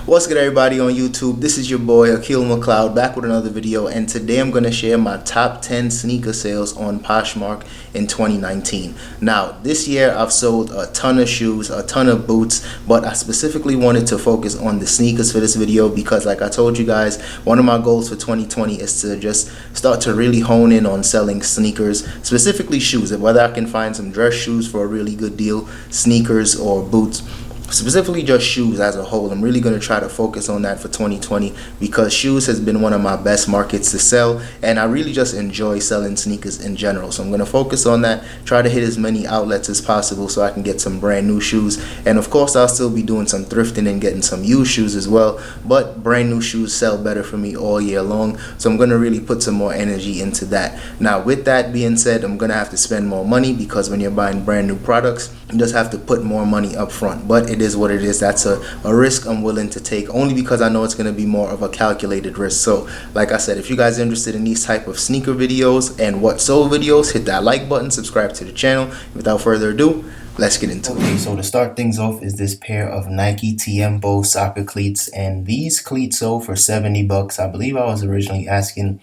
What's good, everybody on YouTube? This is your boy Akil McLeod back with another video, and today I'm going to share my top 10 sneaker sales on Poshmark in 2019. Now, this year I've sold a ton of shoes, a ton of boots, but I specifically wanted to focus on the sneakers for this video because, like I told you guys, one of my goals for 2020 is to just start to really hone in on selling sneakers, specifically shoes, whether I can find some dress shoes for a really good deal, sneakers or boots. Specifically just shoes as a whole. I'm really going to try to focus on that for 2020 because shoes has been one of my best markets to sell, and I really just enjoy selling sneakers in general. So I'm going to focus on that, try to hit as many outlets as possible so I can get some brand new shoes. And of course I'll still be doing some thrifting and getting some used shoes as well, but brand new shoes sell better for me all year long, so I'm going to really put some more energy into that. Now, with that being said, I'm going to have to spend more money because when you're buying brand new products, you just have to put more money up front, but it is what it is. That's a risk I'm willing to take, only because I know it's going to be more of a calculated risk. So like I said, if you guys are interested in these type of sneaker videos and what sold videos, hit that like button, subscribe to the channel. Without further ado, let's get into it. Okay, so to start things off is this pair of Nike Tiempo soccer cleats, and these cleats sold for 70 bucks. I believe I was originally asking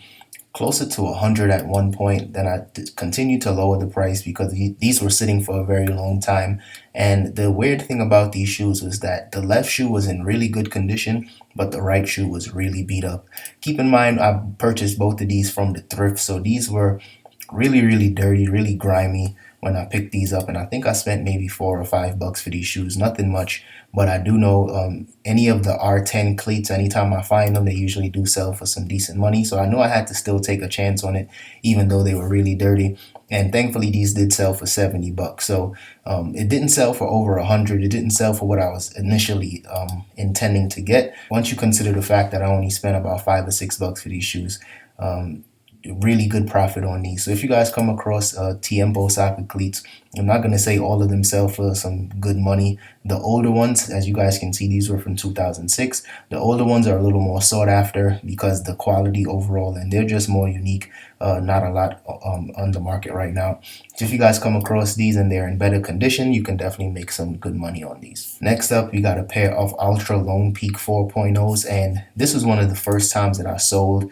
closer to 100 at one point. Then I continued to lower the price because these were sitting for a very long time. And the weird thing about these shoes was that the left shoe was in really good condition, but the right shoe was really beat up. Keep in mind, I purchased both of these from the thrift, so these were really dirty, really grimy when I picked these up, and I think I spent maybe $4 or $5 for these shoes. Nothing much, but I do know any of the R10 cleats, anytime I find them, they usually do sell for some decent money. So I know I had to still take a chance on it, even though they were really dirty. And thankfully, these did sell for 70 bucks. So it didn't sell for over 100. It didn't sell for what I was initially intending to get. Once you consider the fact that I only spent about $5 or $6 for these shoes, really good profit on these. So if you guys come across Tiempo soccer cleats, I'm not going to say all of them sell for some good money. The older ones, as you guys can see, these were from 2006. The older ones are a little more sought after because the quality overall, and they're just more unique. Not a lot on the market right now. So if you guys come across these and they're in better condition, you can definitely make some good money on these. Next up, we got a pair of Altra Lone Peak 4.0s, and this was one of the first times that I sold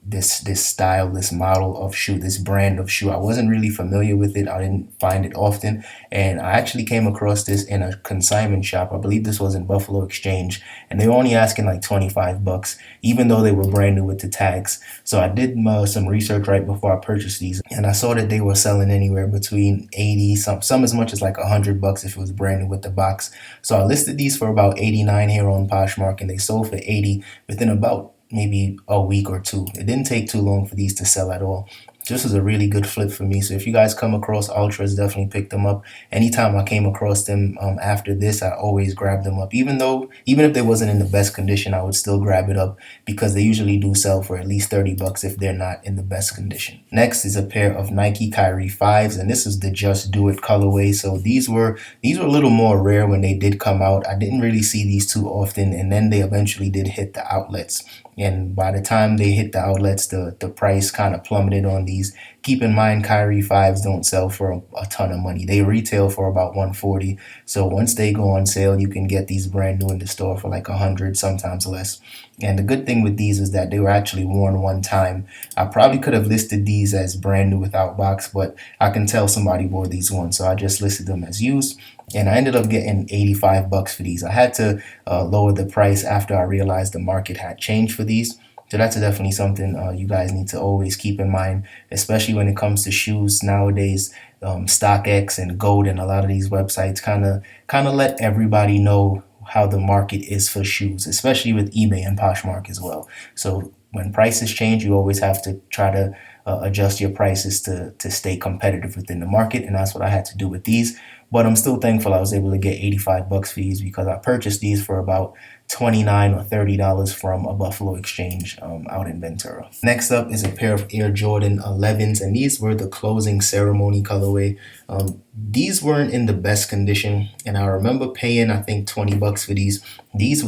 this style, this model of shoe, this brand of shoe. I wasn't really familiar with it. I didn't find it often, and I actually came across this in a consignment shop. I believe this was in Buffalo Exchange, and they were only asking like 25 bucks, even though they were brand new with the tags. So I did some research right before I purchased these, and I saw that they were selling anywhere between 80, some as much as like 100 bucks if it was brand new with the box. So I listed these for about 89 here on Poshmark, and they sold for 80 within about maybe a week or two. It didn't take too long for these to sell at all. This was a really good flip for me. So if you guys come across Ultras, definitely pick them up. Anytime I came across them after this, I always grab them up. Even if they wasn't in the best condition, I would still grab it up because they usually do sell for at least 30 bucks if they're not in the best condition. Next is a pair of Nike Kyrie 5s, and this is the Just Do It colorway. So these were a little more rare when they did come out. I didn't really see these too often, and then they eventually did hit the outlets. And by the time they hit the outlets, the price kind of plummeted on these. Keep in mind, Kyrie 5s don't sell for a ton of money. They retail for about $140. So once they go on sale, you can get these brand new in the store for like 100, sometimes less. And the good thing with these is that they were actually worn one time. I probably could have listed these as brand new without box, but I can tell somebody wore these once, so I just listed them as used. And I ended up getting 85 bucks for these. I had to lower the price after I realized the market had changed for these. So that's definitely something you guys need to always keep in mind, especially when it comes to shoes nowadays. StockX and Gold and a lot of these websites kind of let everybody know how the market is for shoes, especially with eBay and Poshmark as well. So when prices change, you always have to try to adjust your prices to stay competitive within the market, and that's what I had to do with these. But I'm still thankful I was able to get 85 bucks for these because I purchased these for about $29 or $30 from a Buffalo Exchange out in Ventura. Next up is a pair of Air Jordan 11s, and these were the closing ceremony colorway. These weren't in the best condition, and I remember paying I think 20 bucks for these. These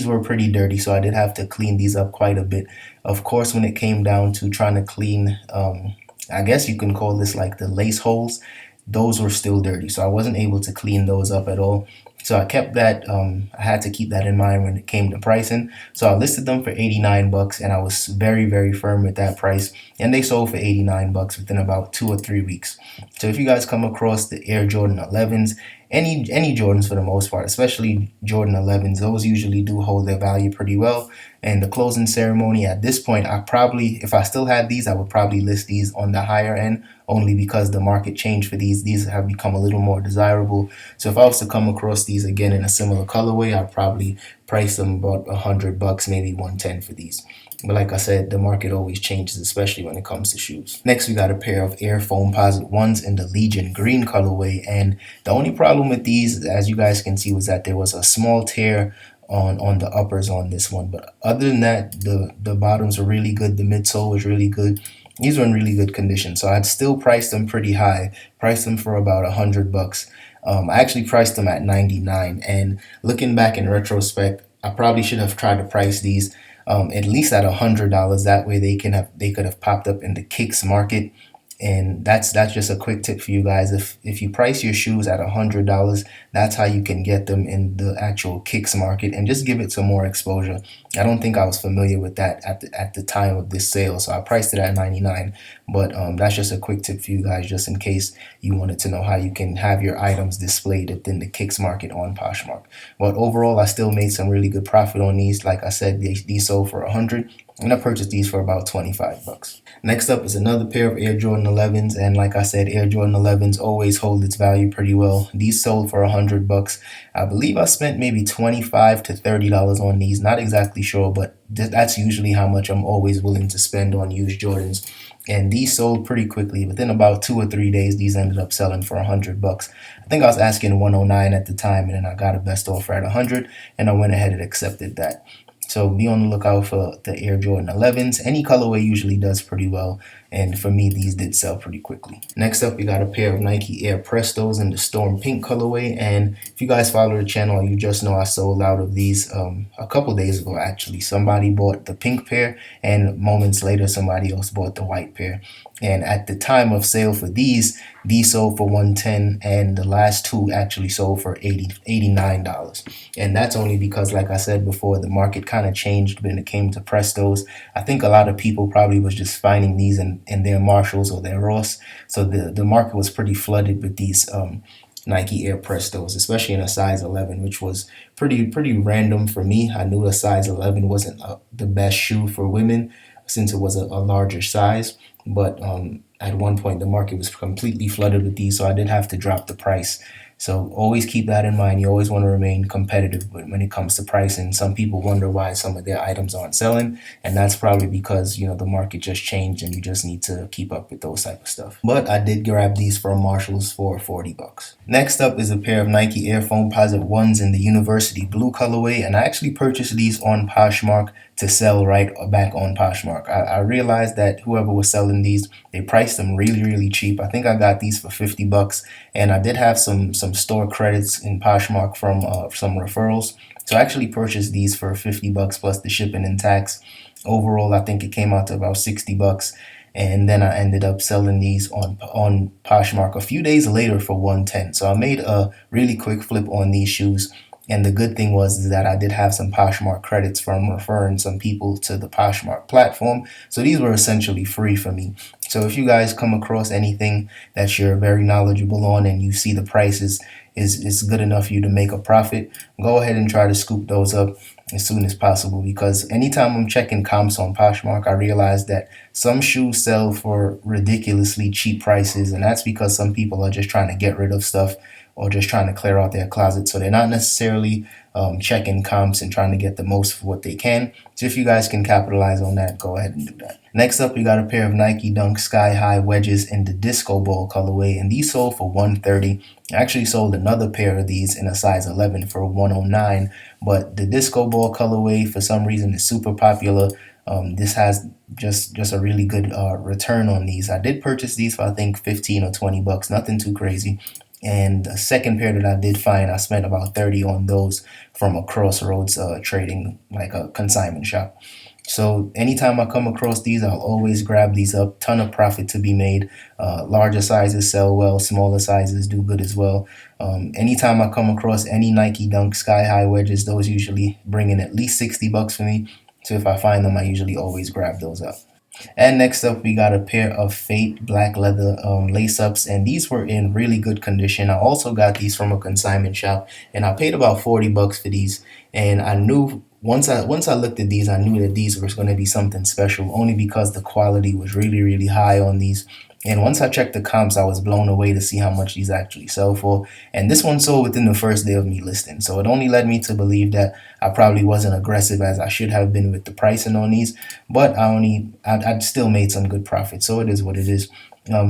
were pretty dirty, so I did have to clean these up quite a bit. Of course, when it came down to trying to clean, I guess you can call this like the lace holes, those were still dirty, so I wasn't able to clean those up at all. So I kept that, I had to keep that in mind when it came to pricing. So I listed them for 89 bucks, and I was very, very firm with that price. And they sold for 89 bucks within about 2 or 3 weeks. So if you guys come across the Air Jordan 11s, any Jordans for the most part, especially Jordan 11s, those usually do hold their value pretty well. And the closing ceremony, at this point, if I still had these, I would probably list these on the higher end, only because the market changed for these. These have become a little more desirable. So if I was to come across these again in a similar colorway, I'd probably price them about 100 bucks, maybe 110 for these. But like I said, the market always changes, especially when it comes to shoes. Next, we got a pair of Air Foamposite ones in the Legion green colorway. And the only problem with these, as you guys can see, was that there was a small tear on the uppers on this one. But other than that, the bottoms are really good. The midsole was really good. These were in really good condition. So I'd still price them pretty high. Priced them for about 100 bucks. I actually priced them at 99. And looking back in retrospect, I probably should have tried to price these at least at $100. That way they could have popped up in the kicks market. And that's just a quick tip for you guys. If you price your shoes at $100, that's how you can get them in the actual kicks market, and just give it some more exposure. I don't think I was familiar with that at the time of this sale, so I priced it at 99. But that's just a quick tip for you guys, just in case you wanted to know how you can have your items displayed within the kicks market on Poshmark. But overall, I still made some really good profit on these. Like I said, these sold for 100. And I purchased these for about 25 bucks. Next up is another pair of Air Jordan 11s, and like I said, Air Jordan 11s always hold its value pretty well. These sold for 100 bucks. I believe I spent maybe $25 to $30 on these. Not exactly sure, but that's usually how much I'm always willing to spend on used Jordans. And these sold pretty quickly. Within about 2 or 3 days, these ended up selling for 100 bucks. I think I was asking 109 at the time, and then I got a best offer at 100, and I went ahead and accepted that. So be on the lookout for the Air Jordan 11s. Any colorway usually does pretty well. And for me, these did sell pretty quickly. Next up, we got a pair of Nike Air Prestos in the Storm Pink colorway. And if you guys follow the channel, you just know I sold out of these a couple days ago, actually. Somebody bought the pink pair, and moments later, somebody else bought the white pair. And at the time of sale for these sold for 110, and the last two actually sold for $89. And that's only because, like I said before, the market kind of changed when it came to Prestos. I think a lot of people probably was just finding these in their Marshalls or their Ross. So the market was pretty flooded with these Nike Air Prestos, especially in a size 11, which was pretty random for me. I knew a size 11 wasn't the best shoe for women, since it was a larger size. But at one point, the market was completely flooded with these, so I did have to drop the price. So always keep that in mind. You always want to remain competitive when it comes to pricing. Some people wonder why some of their items aren't selling, and that's probably because, the market just changed and you just need to keep up with those type of stuff. But I did grab these from Marshalls for 40 bucks. Next up is a pair of Nike Air Foamposite ones in the University Blue colorway, and I actually purchased these on Poshmark to sell right back on Poshmark. I realized that whoever was selling these, they priced them really, really cheap. I think I got these for 50 bucks, and I did have some store credits in Poshmark from some referrals. So I actually purchased these for 50 bucks plus the shipping and tax. Overall, I think it came out to about 60 bucks. And then I ended up selling these on Poshmark a few days later for 110. So I made a really quick flip on these shoes. And the good thing is that I did have some Poshmark credits from referring some people to the Poshmark platform. So these were essentially free for me. So if you guys come across anything that you're very knowledgeable on and you see the prices is good enough for you to make a profit, go ahead and try to scoop those up as soon as possible, because anytime I'm checking comps on Poshmark, I realize that some shoes sell for ridiculously cheap prices, and that's because some people are just trying to get rid of stuff or just trying to clear out their closet. So they're not necessarily checking comps and trying to get the most for what they can. So if you guys can capitalize on that, go ahead and do that. Next up, we got a pair of Nike Dunk Sky High wedges in the Disco Ball colorway, and these sold for 130. I actually sold another pair of these in a size 11 for 109, but the Disco Ball colorway, for some reason, is super popular. This has just a really good return on these. I did purchase these for, I think, 15 or 20 bucks, nothing too crazy. And the second pair that I did find, I spent about 30 on those from a Crossroads trading, like a consignment shop. So anytime I come across these, I'll always grab these up. Ton of profit to be made. Larger sizes sell well, smaller sizes do good as well. Anytime I come across any Nike Dunk Sky High wedges, those usually bring in at least 60 bucks for me. So if I find them, I usually always grab those up. And next up, we got a pair of Feit black leather lace-ups, and these were in really good condition. I also got these from a consignment shop, and I paid about 40 bucks for these. And I knew once I looked at these, I knew that these were going to be something special, only because the quality was really high on these. And once I checked the comps, I was blown away to see how much these actually sell for. And this one sold within the first day of me listing. So it only led me to believe that I probably wasn't aggressive as I should have been with the pricing on these. But I still made some good profit. So it is what it is.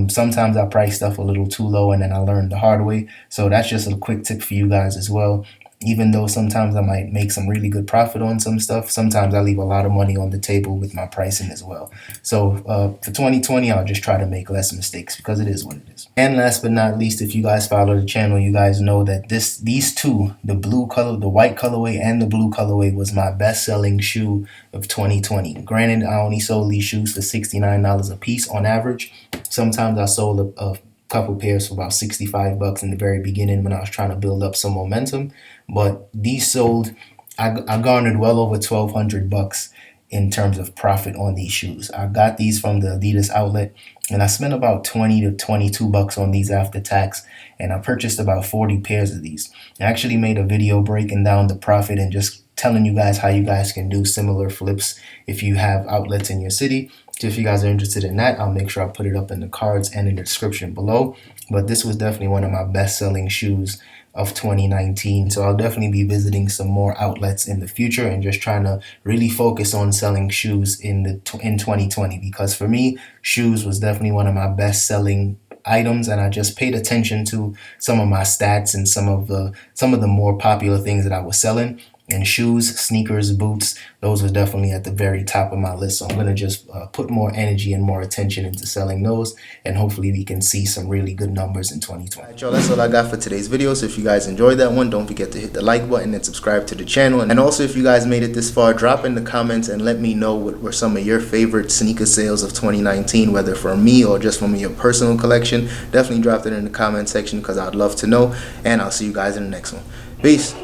Sometimes I price stuff a little too low, and then I learned the hard way. So that's just a quick tip for you guys as well. Even though sometimes I might make some really good profit on some stuff, sometimes I leave a lot of money on the table with my pricing as well. So for 2020, I'll just try to make less mistakes because it is what it is. And last but not least, if you guys follow the channel, you guys know that these two, the blue color, the white colorway and the blue colorway, was my best selling shoe of 2020. Granted, I only sold these shoes for $69 a piece on average. Sometimes I sold a couple pairs for about 65 bucks in the very beginning when I was trying to build up some momentum. But these sold, I garnered well over 1,200 bucks in terms of profit on these shoes. I got these from the Adidas outlet, and I spent about 20 to 22 bucks on these after tax, and I purchased about 40 pairs of these. I actually made a video breaking down the profit and just telling you guys how you guys can do similar flips if you have outlets in your city. So if you guys are interested in that, I'll make sure I put it up in the cards and in the description below. But this was definitely one of my best selling shoes of 2019. So I'll definitely be visiting some more outlets in the future and just trying to really focus on selling shoes in 2020, because for me, shoes was definitely one of my best selling items, and I just paid attention to some of my stats and some of the more popular things that I was selling. And shoes, sneakers, boots, those were definitely at the very top of my list. So I'm going to just put more energy and more attention into selling those. And hopefully we can see some really good numbers in 2020. All right, y'all, that's all I got for today's video. So if you guys enjoyed that one, don't forget to hit the like button and subscribe to the channel. And also, if you guys made it this far, drop in the comments and let me know what were some of your favorite sneaker sales of 2019, whether from me or just from your personal collection. Definitely drop it in the comment section because I'd love to know. And I'll see you guys in the next one. Peace.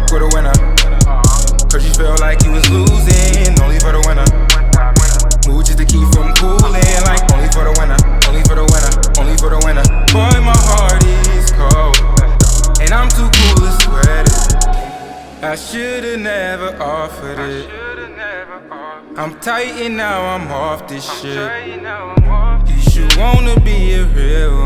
For the winner, cause you felt like you was losing, only for the winner. Move just to keep from cooling, like only for the winner, only for the winner, only for the winner. Boy, my heart is cold, and I'm too cool to sweat it. I should've never offered it. I'm tight and now I'm off this shit. You should wanna be a real one.